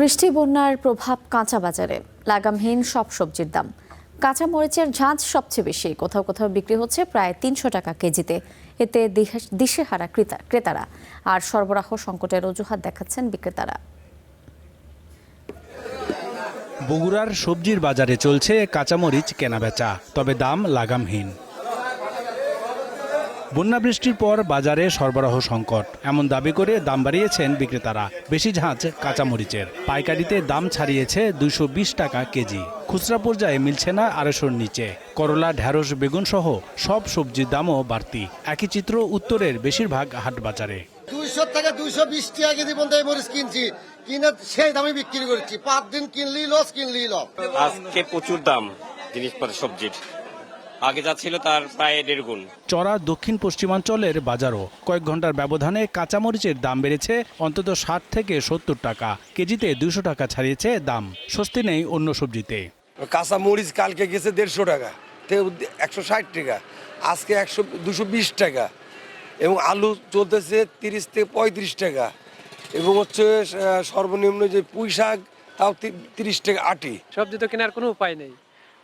বৃষ্টি বন্যার প্রভাব কাঁচা বাজারে, লাগামহীন সব সবজির দাম। কাঁচা মরিচের ঝাঁজ সবচেয়ে বেশি, কোথাও কোথাও বিক্রি হচ্ছে প্রায় ৩০০ টাকা কেজিতে। এতে দিশেহারা ক্রেতারা, আর সরবরাহ সংকটের অজুহাত দেখাচ্ছেন বিক্রেতারা। বগুড়ার সবজির বাজারে চলছে কাঁচামরিচ কেনাবেচা, তবে দাম লাগামহীন। বন্যা বৃষ্টির পর বাজারে সরবরাহ সংকট, এমন দাবি করে দাম বাড়িয়েছেন বিক্রেতারা। বেশি ঝাঁজ কাঁচামরিচের পাইকারিতে দাম ছাড়িয়েছে ২২০ টাকা কেজি, খুচরা পর্যায়ে মিলছে না ২৫০-র নিচে। করলা, ঢেঁড়স, বেগুন সহ সব সবজির দামও বাড়তি। একই চিত্র উত্তরের বেশিরভাগ হাট বাজারে। ২০০ থেকে ২২০ টাকা কেজি পর্যন্ত এই মরিচ কিনছি, কিনে সেই দামে বিক্রি করছি। ৫ দিন কিনলেই লস, কিনলেই লস। আজকে প্রচুর দাম জিনিসপত্র সবজির, আগে যা ছিল তার প্রায় ১.৫ গুণ। চড়া দক্ষিণ পশ্চিমাঞ্চলের বাজারও কয়েক ঘন্টার ব্যবধানে কাঁচামরিচের দাম বেড়েছে অন্তত ৬০ থেকে ৭০ টাকা কেজিতে। ২০০ টাকা ছাড়িয়েছে দাম। স্বস্তি নেই অন্য সবজিতে। কাঁচা মরিচ কালকে গেছে ১৫০ টাকা, ১৬০ টাকা, আজকে ২২০ টাকা, এবং আলু চলতেছে ৩০ থেকে ৩৫ টাকা, এবং হচ্ছে সর্বনিম্ন যে পুঁই শাক তাও ৩০ টাকা আটি। সবজি তো কেনার কোনো উপায় নেই।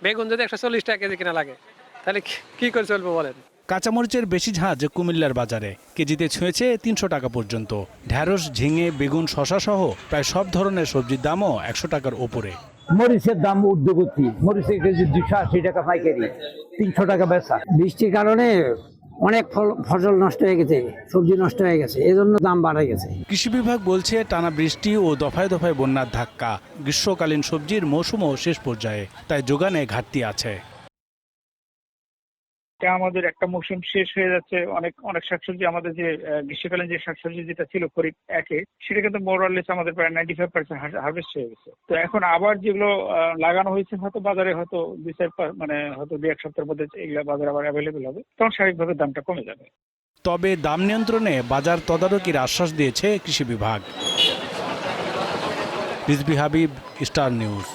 বেগুন যদি ১৪০ টাকা কেজি কেনা লাগে, তাহলে কি করে চলবে বলেন। কাঁচামরিচের বেশি ঝাঁজ কুমিল্লার বাজারে, কেজিতে ছুঁয়েছে ৩০০ টাকা পর্যন্ত। ঢেঁড়স, ঝিঙে, বেগুন, শশা সহ প্রায় সব ধরনের সবজির দামও ১০০ টাকার ওপরে। মরিচের দাম ঊর্ধ্বগতি, মরিচের কেজি ২৮০ টাকা পাইকারি, ৩০০ টাকা বেচা। বৃষ্টির কারণে অনেক ফসল নষ্ট হয়ে গেছে, সবজি নষ্ট হয়ে গেছে, এজন্য দাম বাড়ে গেছে। কৃষি বিভাগ বলছে টানা বৃষ্টি ও দফায় দফায় বন্যার ধাক্কা গ্রীষ্মকালীন সবজির মৌসুমও শেষ পর্যায়ে, তাই যোগানে ঘাটতি আছে। আমাদের একটা মৌসুম শেষ হয়ে যাচ্ছে, অনেক শাকসবজি আমাদের যে গ্রীষ্মকালীন যে শাকসবজি যেটা ছিল খরিফ একে, সেটা কিন্তু মোরালেস আমাদের প্রায় 95% হারভেস্ট হয়ে গেছে। তো এখন আবার যেগুলো লাগানো হয়েছে হয়তো বাজারে হয়তো হয়তো ২-১ সপ্তাহের মধ্যে এগুলো বাজারে আবার অ্যাভেলেবেল হবে, তখন স্বাভাবিকভাবে দামটা কমে যাবে। তবে দাম নিয়ন্ত্রণে বাজার তদারকির আশ্বাস দিয়েছে কৃষি বিভাগ। Rizvi Habib, star news.